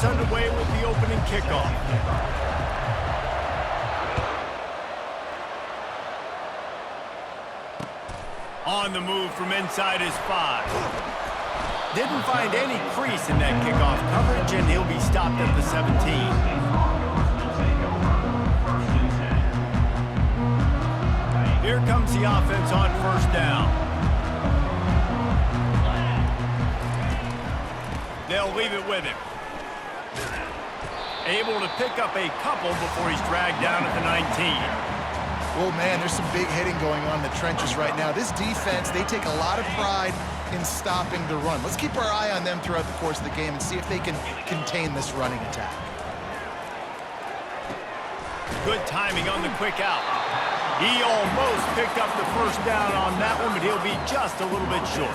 gets underway with the opening kickoff. On the move from inside his 5. Didn't find any crease in that kickoff coverage, and he'll be stopped at the 17. Here comes the offense on first down. They'll leave it with him. Able to pick up a couple before he's dragged down at the 19. Well, man, there's some big hitting going on in the trenches right now. This defense, they take a lot of pride in stopping the run. Let's keep our eye on them throughout the course of the game and see if they can contain this running attack. Good timing on the quick out. He almost picked up the first down on that one, but he'll be just a little bit short.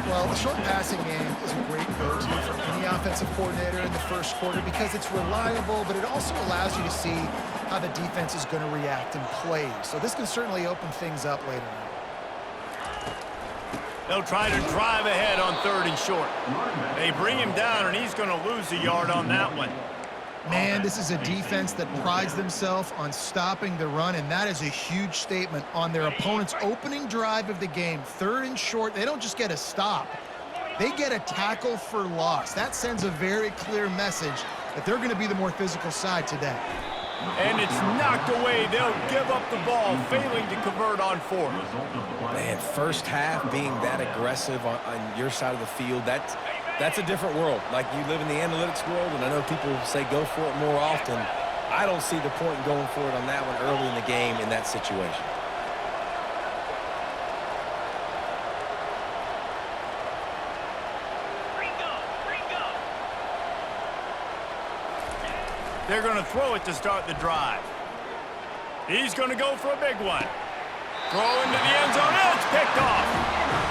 Well, the short passing game is a great go-to for any offensive coordinator in the first quarter because it's reliable, but it also allows you to see how the defense is going to react and play. So this can certainly open things up later on. They'll try to drive ahead on 3rd and short. They bring him down, and he's going to lose a yard on that one. Man, this is a defense that prides themselves on stopping the run, and that is a huge statement on their opponent's opening drive of the game. 3rd and short, they don't just get a stop. They get a tackle for loss. That sends a very clear message that they're going to be the more physical side today. And it's knocked away. They'll give up the ball, failing to convert on 4th. Man, first half being that aggressive on your side of the field, that's a different world. Like, you live in the analytics world, and I know people say go for it more often. I don't see the point in going for it on that one early in the game in that situation. They're going to throw it to start the drive. He's going to go for a big one. Throw into the end zone. It's picked off.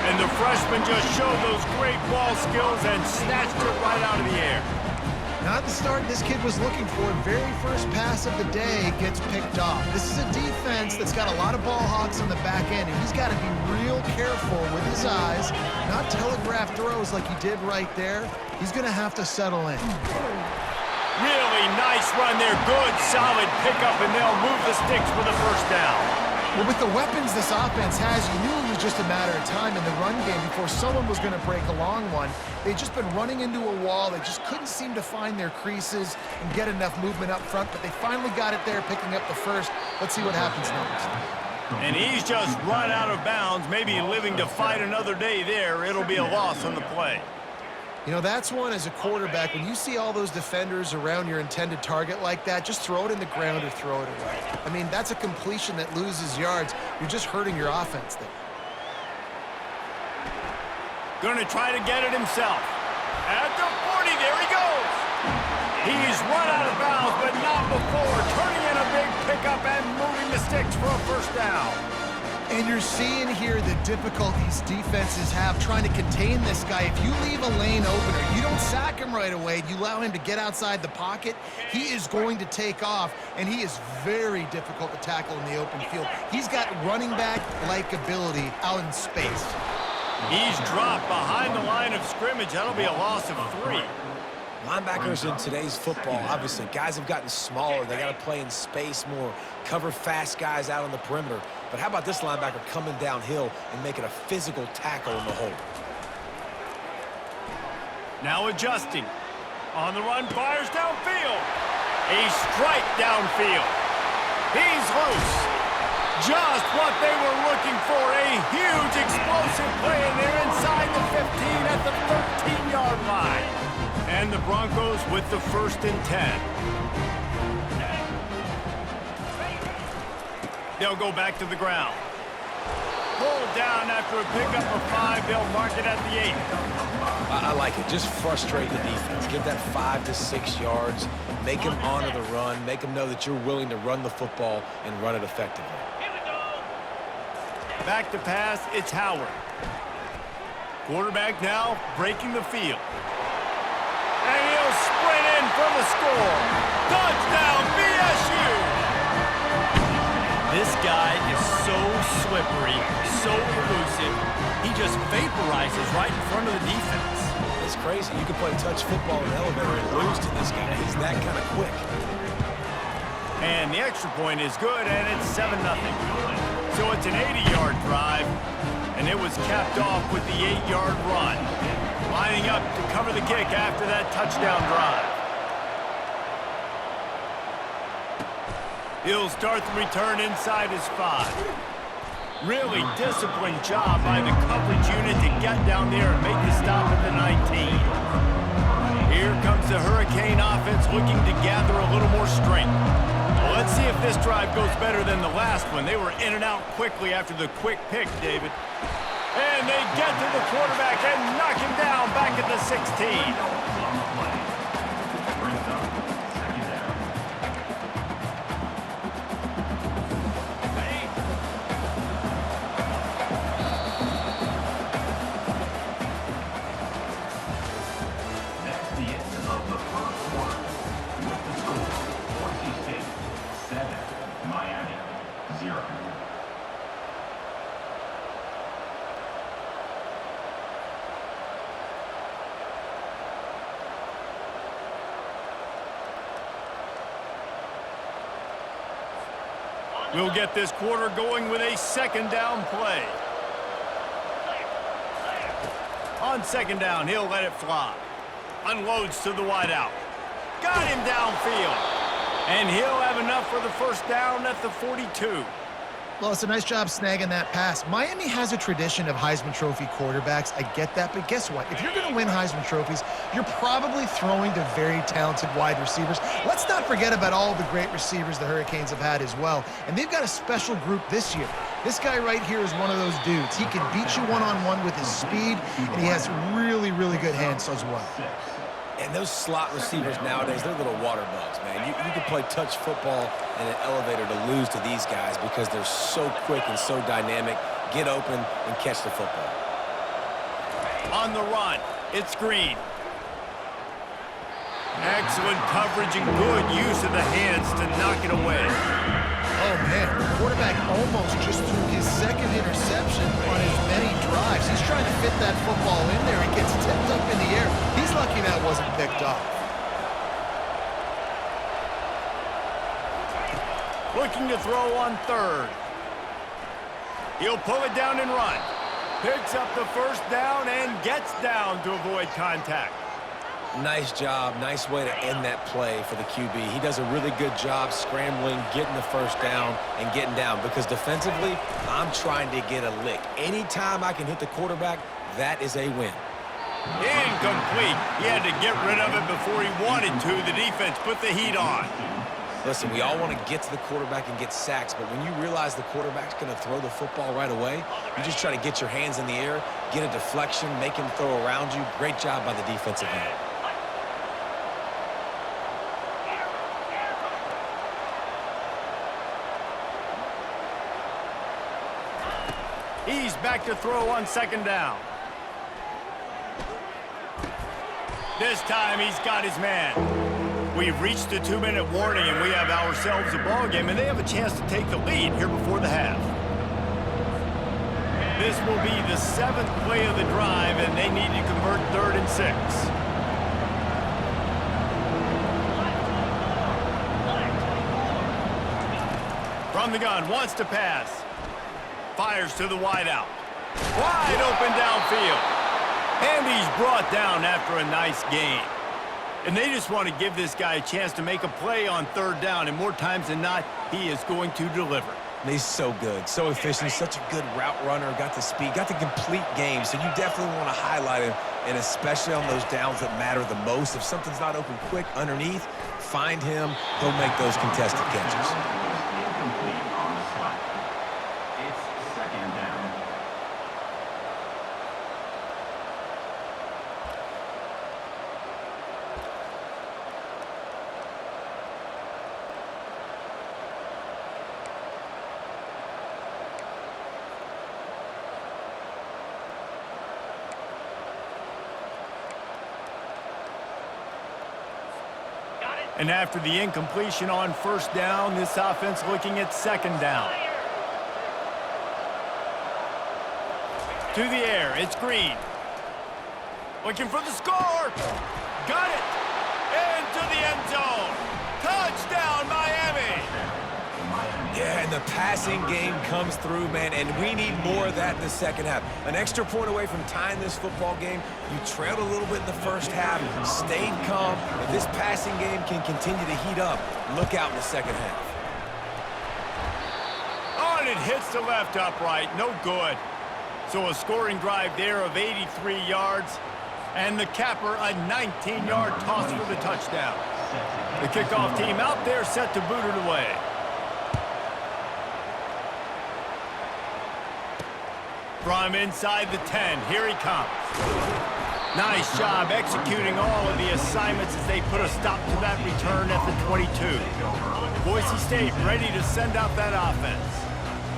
And the freshman just showed those great ball skills and snatched it right out of the air. Not the start this kid was looking for. Very first pass of the day gets picked off. This is a defense that's got a lot of ball hawks on the back end, and he's got to be real careful with his eyes, not telegraph throws like he did right there. He's going to have to settle in. Really nice run there. Good, solid pickup, and they'll move the sticks for the first down. Well, with the weapons this offense has, you knew it was just a matter of time in the run game before someone was going to break a long one. They've just been running into a wall. They just couldn't seem to find their creases and get enough movement up front, but they finally got it there, picking up the first. Let's see what happens next. And he's just run out of bounds, maybe living to fight another day there. It'll be a loss on the play. You know, that's one as a quarterback. When you see all those defenders around your intended target like that, just throw it in the ground or throw it away. I mean, that's a completion that loses yards. You're just hurting your offense there. Going to try to get it himself. At the 40, there he goes. He's run out of bounds, but not before. Turning in a big pickup and moving the sticks for a first down. And you're seeing here the difficulties defenses have trying to contain this guy. If you leave a lane opener, you don't sack him right away, you allow him to get outside the pocket, he is going to take off, and he is very difficult to tackle in the open field. He's got running back-like ability out in space. He's dropped behind the line of scrimmage. That'll be a loss of 3. Linebackers in today's football, obviously, guys have gotten smaller. They got to play in space more, cover fast guys out on the perimeter. But how about this linebacker coming downhill and making a physical tackle in the hole? Now adjusting. On the run, fires downfield. A strike downfield. He's loose. Just what they were looking for. A huge explosive play, and they're inside the 15 at the 13-yard line. And the Broncos with the 1st and 10. They'll go back to the ground. Pulled down after a pickup of 5. They'll mark it at the 8. I like it. Just frustrate the defense. Give that 5 to 6 yards. Make them honor the run. Make them know that you're willing to run the football and run it effectively. Back to pass, it's Howard. Quarterback now breaking the field. And he'll sprint in for the score. Touchdown, BSU! This guy is so slippery, so elusive. He just vaporizes right in front of the defense. It's crazy. You can play touch football in the elevator and lose to this guy. He's that kind of quick. And the extra point is good, and it's 7-0. So it's an 80-yard drive, and it was capped off with the 8-yard run. Lining up to cover the kick after that touchdown drive. He'll start the return inside his 5. Really disciplined job by the coverage unit to get down there and make the stop at the 19. Here comes the Hurricane offense looking to gather a little more strength. Well, let's see if this drive goes better than the last one. They were in and out quickly after the quick pick, David. And they get to the quarterback and knock him down back at the 16. We'll get this quarter going with a second down play. On second down, he'll let it fly. Unloads to the wideout. Got him downfield. And he'll have enough for the first down at the 42. Well, it's a nice job snagging that pass. Miami has a tradition of Heisman Trophy quarterbacks. I get that, but guess what? If you're going to win Heisman Trophies, you're probably throwing to very talented wide receivers. Let's not forget about all the great receivers the Hurricanes have had as well. And they've got a special group this year. This guy right here is one of those dudes. He can beat you one-on-one with his speed, and he has really, really good hands as well. And those slot receivers nowadays, they're little water bugs, man. You can play touch football in an elevator to lose to these guys because they're so quick and so dynamic. Get open and catch the football. On the run, it's Green. Excellent coverage and good use of the hands to knock it away. Oh, man, the quarterback almost just threw his second interception on as many drives. He's trying to fit that football in there. It gets tipped up in the air. He's lucky that wasn't picked off. Looking to throw on third. He'll pull it down and run. Picks up the first down and gets down to avoid contact. Nice job. Nice way to end that play for the QB. He does a really good job scrambling, getting the first down, and getting down. Because defensively, I'm trying to get a lick. Anytime I can hit the quarterback, that is a win. Incomplete. He had to get rid of it before he wanted to. The defense put the heat on. Listen, we all want to get to the quarterback and get sacks, but when you realize the quarterback's going to throw the football right away, you just try to get your hands in the air, get a deflection, make him throw around you. Great job by the defensive end. He's back to throw on second down. This time he's got his man. We've reached the 2-minute warning, and we have ourselves a ball game, and they have a chance to take the lead here before the half. This will be the 7th play of the drive, and they need to convert 3rd and 6. From the gun, wants to pass. Fires to the wideout. Wide open downfield. And he's brought down after a nice gain. And they just want to give this guy a chance to make a play on 3rd down, and more times than not, he is going to deliver. And he's so good, so efficient, such a good route runner, got the speed, got the complete game, so you definitely want to highlight him, and especially on those downs that matter the most. If something's not open quick underneath, find him, he'll make those contested catches. And after the incompletion on 1st down, this offense looking at 2nd down. To the air, it's Green. Looking for the score. Got it. Into the end zone. Touchdown, Miami. Yeah, and the passing game comes through, man, and we need more of that in the second half. An extra point away from tying this football game. You trailed a little bit in the first half, stayed calm. If this passing game can continue to heat up, look out in the second half. Oh, and it hits the left upright. No good. So a scoring drive there of 83 yards. And the capper, a 19-yard toss for the touchdown. The kickoff team out there set to boot it away. From inside the 10, here he comes. Nice job executing all of the assignments as they put a stop to that return at the 22. Boise State ready to send out that offense.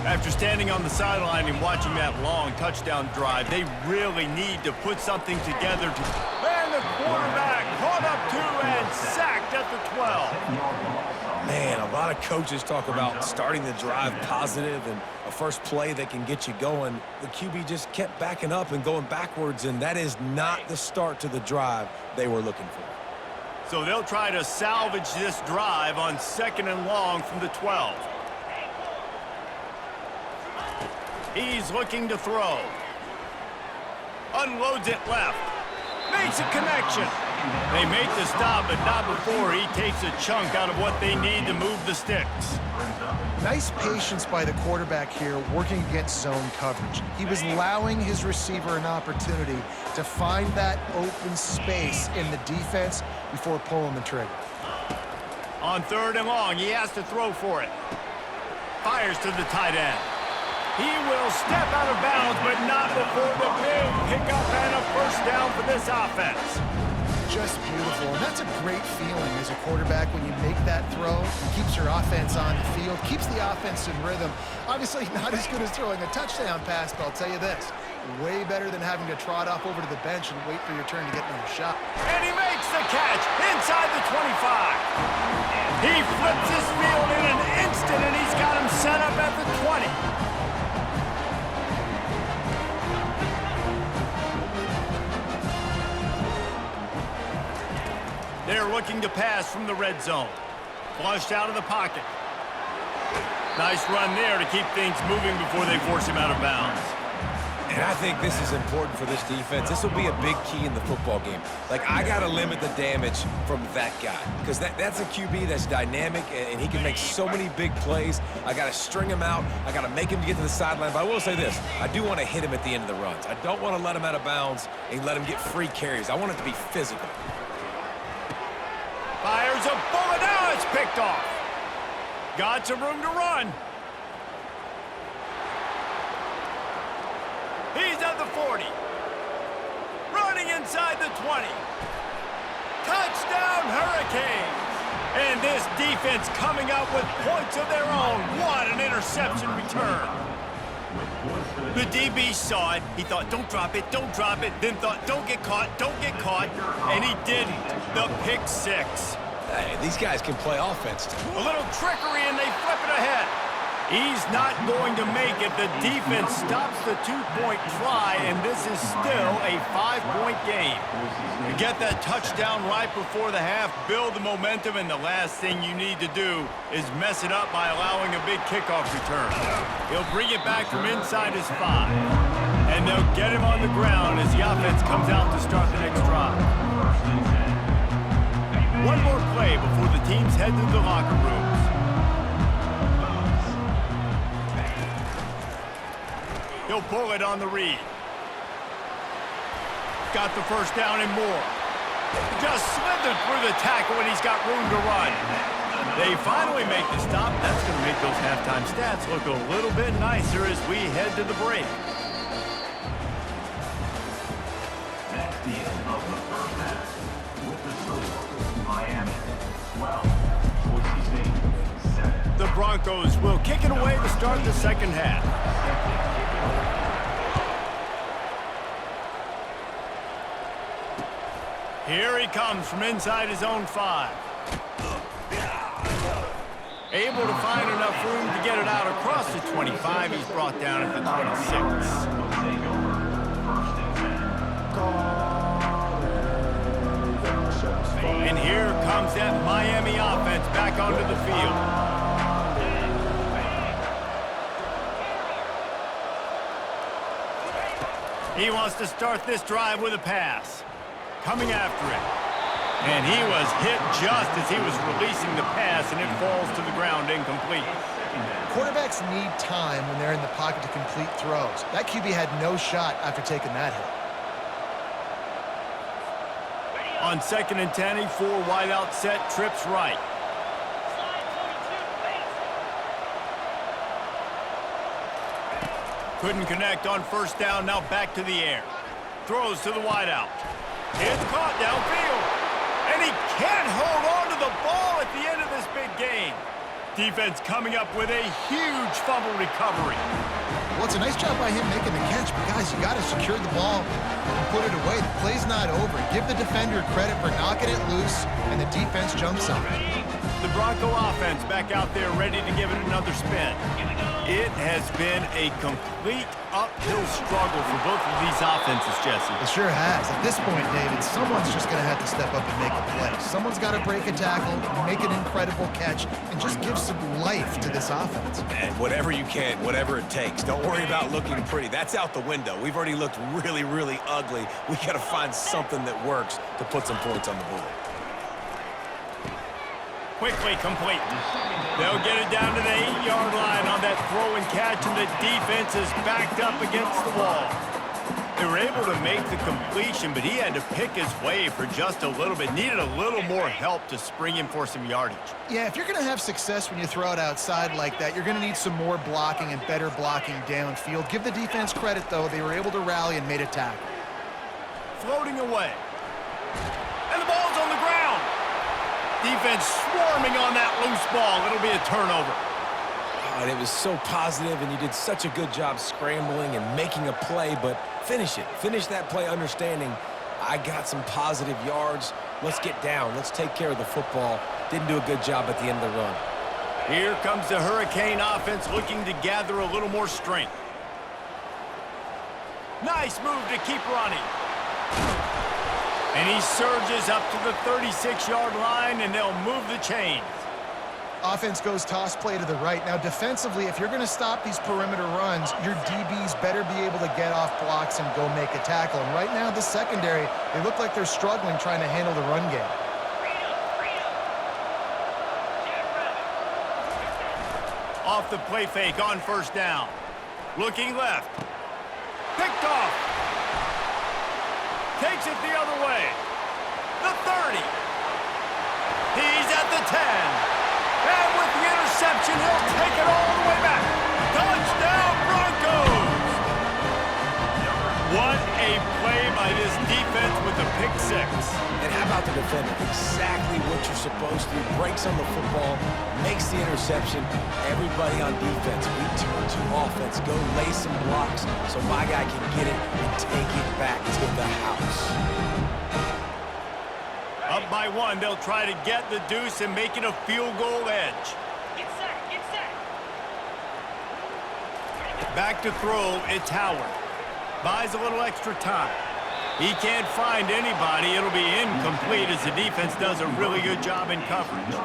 After standing on the sideline and watching that long touchdown drive, they really need to put something together to... And the quarterback caught up to and sacked at the 12. Man, a lot of coaches talk about starting the drive positive and a first play that can get you going. The QB just kept backing up and going backwards, and that is not the start to the drive they were looking for. So they'll try to salvage this drive on 2nd and long from the 12. He's looking to throw. Unloads it left. Makes a connection. They make the stop, but not before he takes a chunk out of what they need to move the sticks. Nice patience by the quarterback here, working against zone coverage. He was allowing his receiver an opportunity to find that open space in the defense before pulling the trigger. On 3rd and long, he has to throw for it. Fires to the tight end. He will step out of bounds, but not before the big pickup and a first down for this offense. Just beautiful, and that's a great feeling as a quarterback when you make that throw. It keeps your offense on the field, keeps the offense in rhythm. Obviously not as good as throwing a touchdown pass, but I'll tell you this, way better than having to trot off over to the bench and wait for your turn to get another shot. And he makes the catch inside the 25. He flips his field in an instant, and he's got him set up at the 20. They're looking to pass from the red zone. Flushed out of the pocket. Nice run there to keep things moving before they force him out of bounds. And I think this is important for this defense. This will be a big key in the football game. Like, I got to limit the damage from that guy because that's a QB that's dynamic, and he can make so many big plays. I got to string him out. I got to make him get to the sideline. But I will say this. I do want to hit him at the end of the runs. I don't want to let him out of bounds and let him get free carries. I want it to be physical. Fires a bullet. Now it's picked off. Got some room to run. He's at the 40. Running inside the 20. Touchdown, Hurricanes. And this defense coming out with points of their own. What an interception return. The DB saw it. He thought, don't drop it, don't drop it. Then thought, don't get caught, don't get caught. And he didn't. The pick six. Hey, these guys can play offense too. A little trickery, and they flip it ahead. He's not going to make it. The defense stops the two-point try, and this is still a 5-point game. You get that touchdown right before the half, build the momentum, and the last thing you need to do is mess it up by allowing a big kickoff return. He'll bring it back from inside his 5, and they'll get him on the ground as the offense comes out to start the next drive. One more play before the teams head to the locker rooms. He'll pull it on the read. Got the first down and more. Just slithered through the tackle, and he's got room to run. They finally make the stop. That's going to make those halftime stats look a little bit nicer as we head to the break. That's the end of the first half. With the score, Miami 12, Boise State 7. The Broncos will kick it away to start the second half. Here he comes from inside his own 5. Able to find enough room to get it out across the 25. He's brought down at the 26. And here comes that Miami offense back onto the field. He wants to start this drive with a pass. Coming after it. And he was hit just as he was releasing the pass, and it falls to the ground incomplete. Quarterbacks need time when they're in the pocket to complete throws. That QB had no shot after taking that hit. On 2nd and 10, a 4 wide out set, trips right. Couldn't connect on 1st down, now back to the air. Throws to the wide out. It's caught downfield. And he can't hold on to the ball at the end of this big game. Defense coming up with a huge fumble recovery. Well, it's a nice job by him making the catch, but guys, you got to secure the ball and put it away. The play's not over. Give the defender credit for knocking it loose, and the defense jumps on it. The Bronco offense back out there ready to give it another spin. It has been a complete uphill struggle for both of these offenses, Jesse. It sure has. At this point, David, someone's just going to have to step up and make a play. Someone's got to break a tackle, make an incredible catch, and just give some life to this offense. And whatever you can, whatever it takes. Don't worry about looking pretty. That's out the window. We've already looked really, really ugly. We got to find something that works to put some points on the board. Quickly complete. They'll get it down to the 8-yard line on that throw and catch, and the defense is backed up against the wall. They were able to make the completion, but he had to pick his way for just a little bit. Needed a little more help to spring him for some yardage. Yeah, if you're going to have success when you throw it outside like that, you're going to need some more blocking and better blocking downfield. Give the defense credit, though. They were able to rally and made a tackle. Floating away. And the ball's on the ground. Defense swarming on that loose ball. It'll be a turnover. And it was so positive, and you did such a good job scrambling and making a play, but finish it. Finish that play understanding I got some positive yards. Let's get down. Let's take care of the football. Didn't do a good job at the end of the run. Here comes the Hurricane offense looking to gather a little more strength. Nice move to keep running. And he surges up to the 36-yard line, and they'll move the chains. Offense goes toss play to the right. Now, defensively, if you're going to stop these perimeter runs, your DBs better be able to get off blocks and go make a tackle. And right now, the secondary, they look like they're struggling trying to handle the run game. Off the play fake on 1st down. Looking left. Picked off. Takes it the other way. The 30. He's at the 10. And with the interception, he'll take it all the way back. Touchdown, Broncos! What a play by this defense with a pick 6. And how about the defender? Exactly what you're supposed to do. Breaks on the football, makes the interception. Everybody on defense, we turn to offense. Go lay some blocks so my guy can get it and take it back to the house. Up by 1, they'll try to get the deuce and make it a field goal edge. Get set, get set. Back to throw, it's Howard. Buys a little extra time. He can't find anybody. It'll be incomplete as the defense does a really good job in coverage.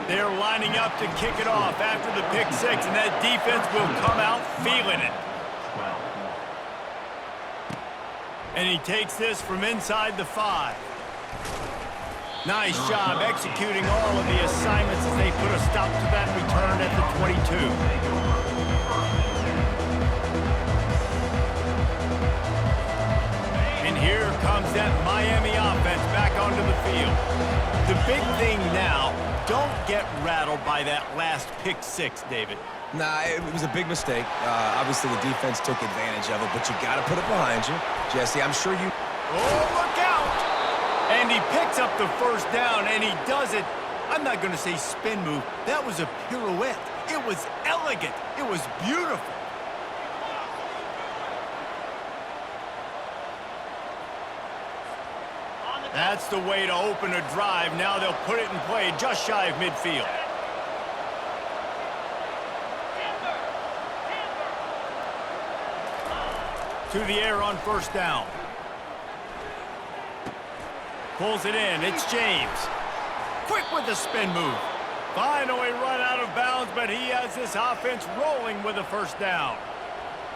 They're lining up to kick it off after the pick 6, and that defense will come out feeling it. And he takes this from inside the 5. Nice job executing all of the assignments as they put a stop to that return at the 22. And here comes that Miami offense back onto the field. The big thing now, don't get rattled by that last pick 6, David. Nah, it was a big mistake. Obviously, the defense took advantage of it, but you got to put it behind you. Jesse, I'm sure you... Oh, look out! And he picks up the 1st down, and he does it. I'm not going to say spin move. That was a pirouette. It was elegant. It was beautiful. That's the way to open a drive. Now they'll put it in play just shy of midfield. To the air on 1st down. Pulls it in. It's James. Quick with the spin move. Finally run out of bounds, but he has this offense rolling with a first down.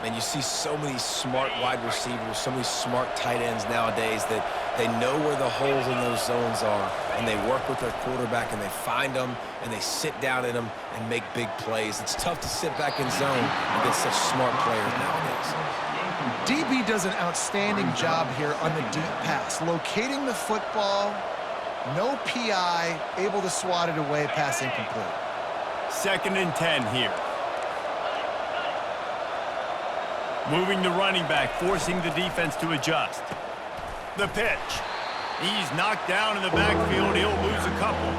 And you see so many smart wide receivers, so many smart tight ends nowadays that they know where the holes in those zones are, and they work with their quarterback, and they find them, and they sit down in them and make big plays. It's tough to sit back in zone against such smart players nowadays. DB does an outstanding job here on the deep pass, locating the football, no PI, able to swat it away, pass incomplete. 2nd and 10 here. Moving the running back, forcing the defense to adjust. The pitch. He's knocked down in the backfield. He'll lose a couple.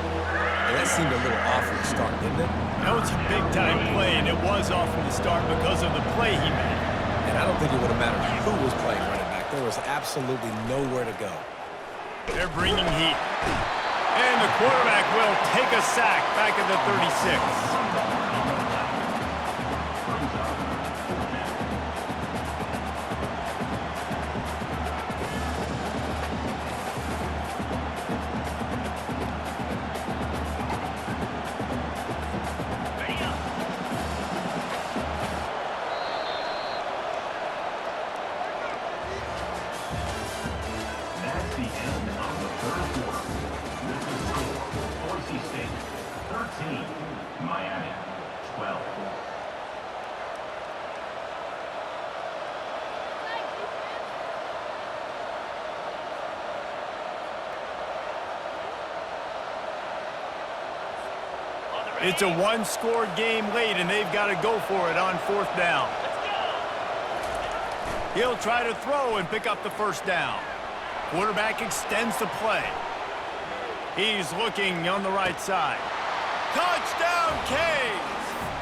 And that seemed a little off from the start, didn't it? That was a big-time play, and it was off from the start because of the play he made. And I don't think it would have mattered who was playing running back. There was absolutely nowhere to go. They're bringing heat. And the quarterback will take a sack back at the 36. That's the end of the third quarter. This is the score. Boise State 13, Miami 12. It's a one-score game late, and they've got to go for it on 4th down. He'll try to throw and pick up the first down. Quarterback extends the play. He's looking on the right side. Touchdown, Canes!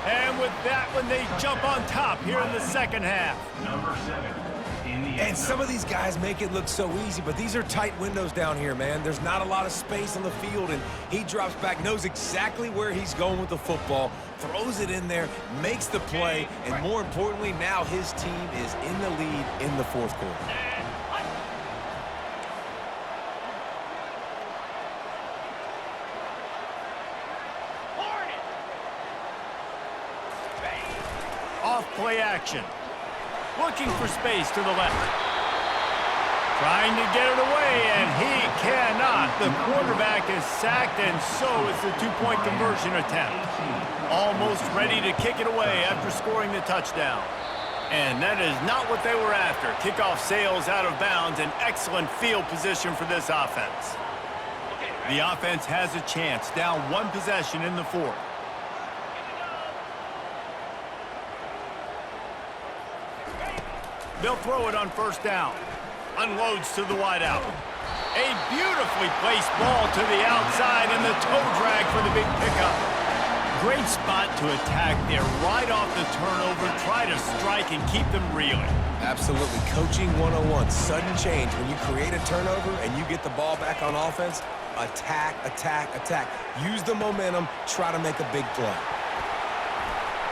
And with that one, they jump on top here in the second half. Number 7 in the And some of these guys make it look so easy, but these are tight windows down here, man. There's not a lot of space on the field, and he drops back, knows exactly where he's going with the football, throws it in there, makes the play, and more importantly, now his team is in the lead in the 4th quarter. Off play action. Looking for space to the left. Trying to get it away, and he cannot. The quarterback is sacked, and so is the two-point conversion attempt. Almost ready to kick it away after scoring the touchdown. And that is not what they were after. Kickoff sails out of bounds, an excellent field position for this offense. The offense has a chance, down one possession in the 4th. They'll throw it on 1st down. Unloads to the wideout. A beautifully placed ball to the outside, and the toe drag for the big pickup. Great spot to attack there, right off the turnover. Try to strike and keep them reeling. Absolutely. Coaching 101. Sudden change. When you create a turnover and you get the ball back on offense, attack, attack, attack. Use the momentum. Try to make a big play.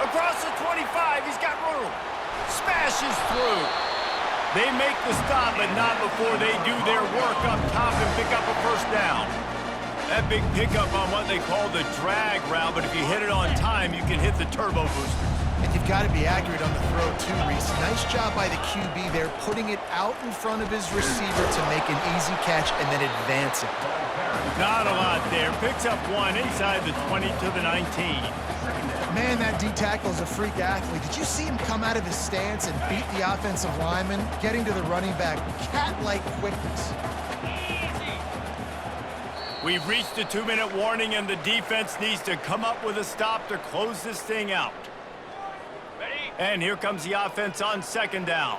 Across the 25, he's got room. Smashes through. They make the stop, but not before they do their work up top and pick up a first down. That big pickup on what they call the drag route, but if you hit it on time, you can hit the turbo booster. And you've got to be accurate on the throw too, Reese. Nice job by the QB there, putting it out in front of his receiver to make an easy catch and then advance it. Not a lot there. Picks up one inside the 20 to the 19. Man, that D-tackle is a freak athlete. Did you see him come out of his stance and beat the offensive lineman, getting to the running back? Cat-like quickness. We've reached a 2-minute warning, and the defense needs to come up with a stop to close this thing out. And here comes the offense on 2nd down.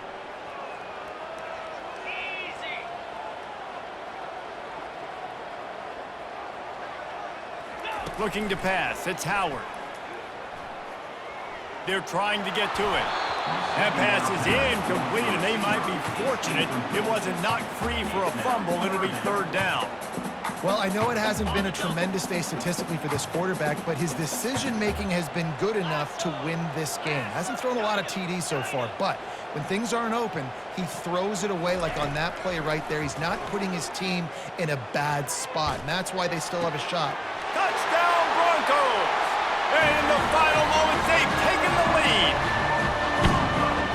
Looking to pass. It's Howard. They're trying to get to it. That pass is incomplete, and they might be fortunate it wasn't knocked free for a fumble. It'll be 3rd down. Well, I know it hasn't been a tremendous day statistically for this quarterback, but his decision-making has been good enough to win this game. Hasn't thrown a lot of TDs so far, but when things aren't open, he throws it away like on that play right there. He's not putting his team in a bad spot, and that's why they still have a shot. Touchdown Broncos! And in the final moments, they've taken the lead.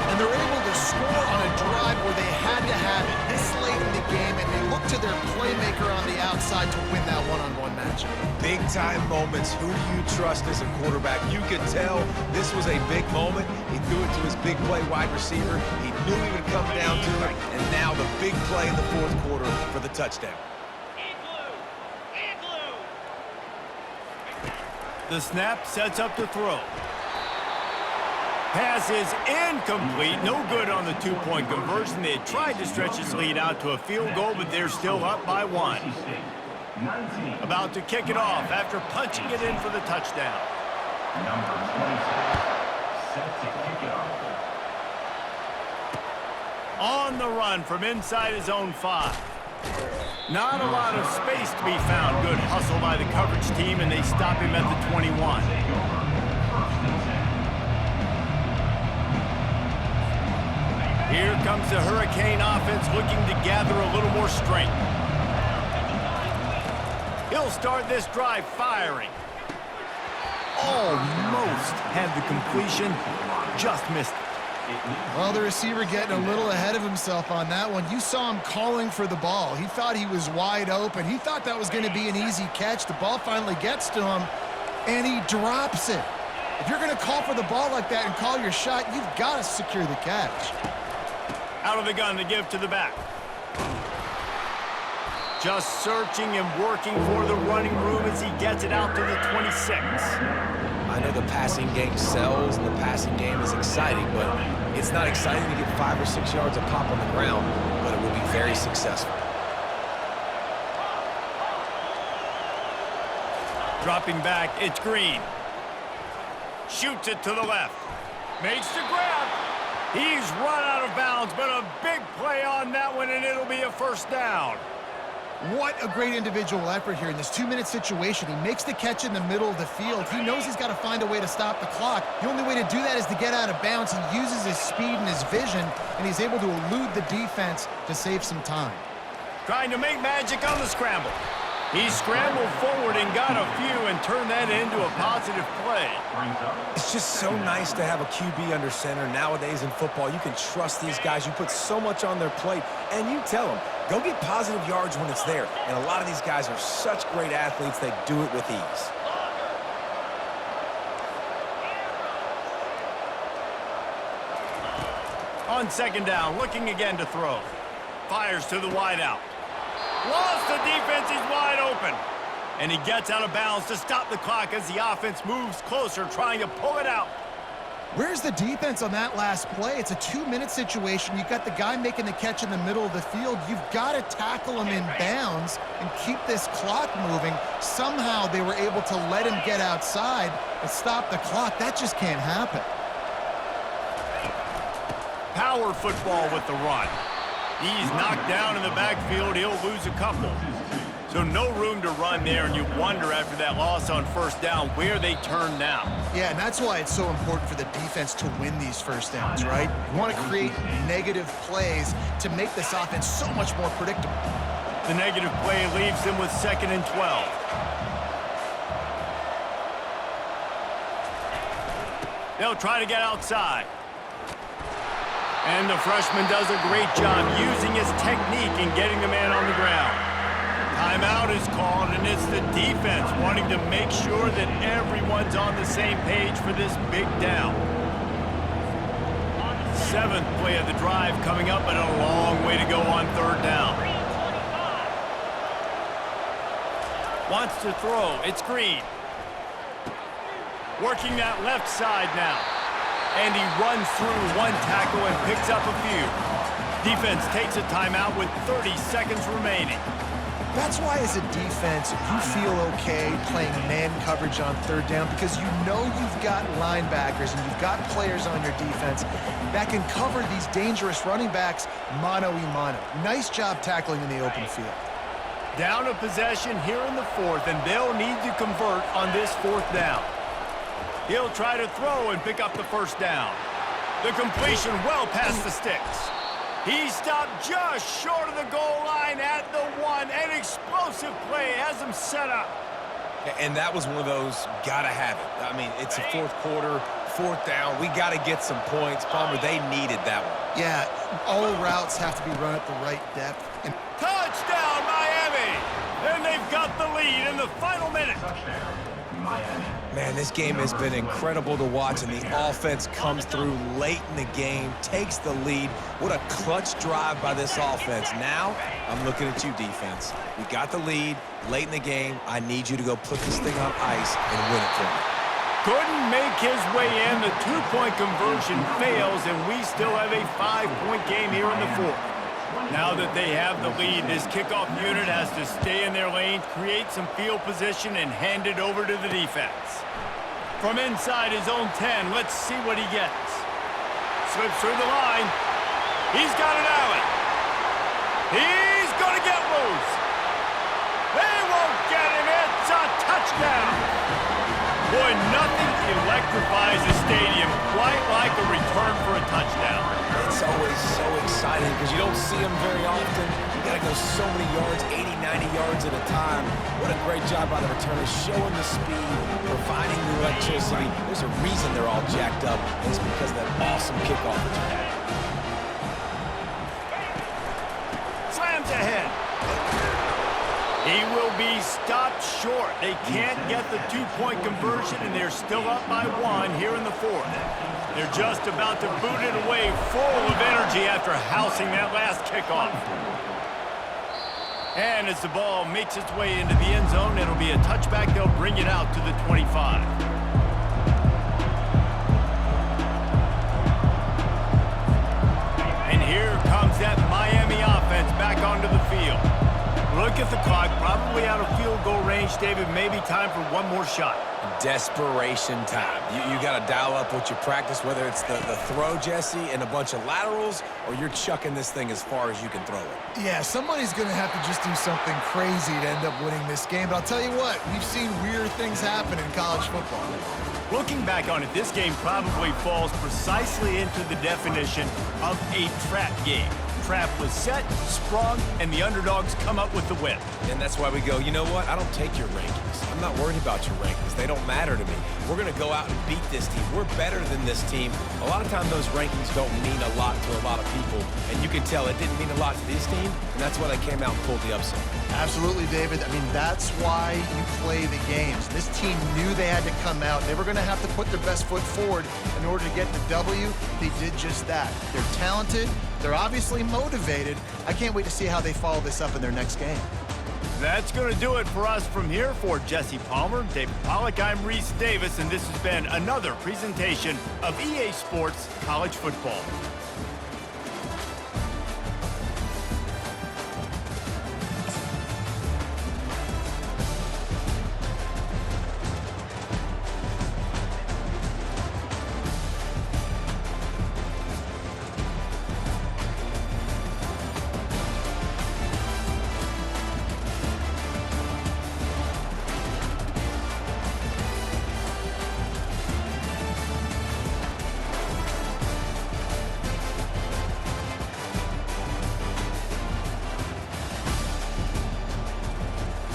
And they're able to score on a drive where they had to have it this late in the game, and they look to their playmaker on the outside to win that one-on-one matchup. Big-time moments. Who do you trust as a quarterback? You could tell this was a big moment. He threw it to his big play wide receiver. He knew he would come down to it, and now the big play in the fourth quarter for the touchdown. The snap sets up the throw. Pass is incomplete. No good on the two-point conversion. They had tried to stretch this lead out to a field goal, but they're still up by one. About to kick it off after punching it in for the touchdown. Number 26, set to kick it off. On the run from inside his own 5. Not a lot of space to be found. Good hustle by the coverage team, and they stop him at the 21. Here comes the Hurricane offense looking to gather a little more strength. He'll start this drive firing. Almost had the completion, just missed it. Well, the receiver getting a little ahead of himself on that one. You saw him calling for the ball. He thought he was wide open. He thought that was going to be an easy catch. The ball finally gets to him, and he drops it. If you're going to call for the ball like that and call your shot, you've got to secure the catch. Out of the gun to give to the back. Just searching and working for the running room as he gets it out to the 26. I know the passing game sells and the passing game is exciting, but it's not exciting to get 5 or 6 yards of pop on the ground, but it will be very successful. Dropping back, it's Green. Shoots it to the left. Makes the grab. He's run out of bounds, but a big play on that one, and it'll be a first down. What a great individual effort here in this 2-minute situation. He makes the catch in the middle of the field. He knows he's got to find a way to stop the clock. The only way to do that is to get out of bounds. He uses his speed and his vision, and he's able to elude the defense to save some time. Trying to make magic on the scramble. He scrambled forward and got a few and turned that into a positive play. It's just so nice to have a QB under center nowadays in football. You can trust these guys. You put so much on their plate, and you tell them, go get positive yards when it's there. And a lot of these guys are such great athletes, they do it with ease. On second down, looking again to throw. Fires to the wideout. Lost the defense, he's wide open. And he gets out of bounds to stop the clock as the offense moves closer, trying to pull it out. Where's the defense on that last play? It's a 2-minute situation. You've got the guy making the catch in the middle of the field. You've got to tackle him in bounds and keep this clock moving. Somehow they were able to let him get outside and stop the clock. That just can't happen. Power football with the run. He's knocked down in the backfield. He'll lose a couple. So no room to run there, and you wonder after that loss on first down where they turn now. Yeah, and that's why it's so important for the defense to win these first downs, right? You want to create negative plays to make this offense so much more predictable. The negative play leaves them with 2nd and 12. They'll try to get outside. And the freshman does a great job using his technique and getting the man on the ground. Timeout is called, and it's the defense wanting to make sure that everyone's on the same page for this big down. 7th play of the drive coming up, and a long way to go on third down. Wants to throw. It's Green. Working that left side now. And he runs through one tackle and picks up a few. Defense takes a timeout with 30 seconds remaining. That's why as a defense, you feel okay playing man coverage on third down because you know you've got linebackers and you've got players on your defense that can cover these dangerous running backs mano-a-mano. Nice job tackling in the open field. Down a possession here in the fourth, and they'll need to convert on this fourth down. He'll try to throw and pick up the first down. The completion well past the sticks. He stopped just short of the goal line at the 1. An explosive play has him set up. And that was one of those gotta have it. I mean, it's a fourth quarter, fourth down. We got to get some points. Palmer, they needed that one. Yeah, all routes have to be run at the right depth. And Touchdown, Miami! And they've got the lead in the final minute. Touchdown, Miami. Man, this game has been incredible to watch, and the offense comes through late in the game, takes the lead. What a clutch drive by this offense. Now, I'm looking at you, defense. We got the lead late in the game. I need you to go put this thing on ice and win it for me. Couldn't make his way in. The two-point conversion fails, and we still have a 5-point game here in the fourth. Now that they have the lead, this kickoff unit has to stay in their lane, create some field position, and hand it over to the defense. From inside his own 10, let's see what he gets. Slips through the line. He's got an alley. He's going to get loose. They won't get him. It's a touchdown. Boy, nothing electrifies a stadium quite like a return for a touchdown. It's always so exciting because you don't see them very often. You got to go so many yards, 80, 90 yards at a time. What a great job by the returners, showing the speed, providing the electricity. There's a reason they're all jacked up. It's because of that awesome kickoff return. Slams ahead. He will be stopped short. They can't get the two-point conversion, and they're still up by 1 here in the fourth. They're just about to boot it away, full of energy after housing that last kickoff. And as the ball makes its way into the end zone, it'll be a touchback. They'll bring it out to the 25. And here comes that Miami offense back onto the field. Look at the clock, probably out of field goal range, David. Maybe time for one more shot. Desperation time. You got to dial up what you practice, whether it's the throw, Jesse, and a bunch of laterals, or you're chucking this thing as far as you can throw it. yeah, somebody's going to have to just do something crazy to end up winning this game. But I'll tell you what, we've seen weird things happen in college football. Looking back on it, this game probably falls precisely into the definition of a trap game. Trap was set, sprung, and the underdogs come up with the win. And that's why we go, you know what? I don't take your rankings. I'm not worried about your rankings. They don't matter to me. We're going to go out and beat this team. We're better than this team. A lot of times those rankings don't mean a lot to a lot of people. And you can tell it didn't mean a lot to this team. And that's why they came out and pulled the upset. Absolutely, David. I mean, that's why you play the games. This team knew they had to come out. They were going to have to put their best foot forward in order to get the W. They did just that. They're talented. They're obviously motivated. I can't wait to see how they follow this up in their next game. That's going to do it for us from here. For Jesse Palmer, David Pollack, I'm Reese Davis, and this has been another presentation of EA Sports College Football.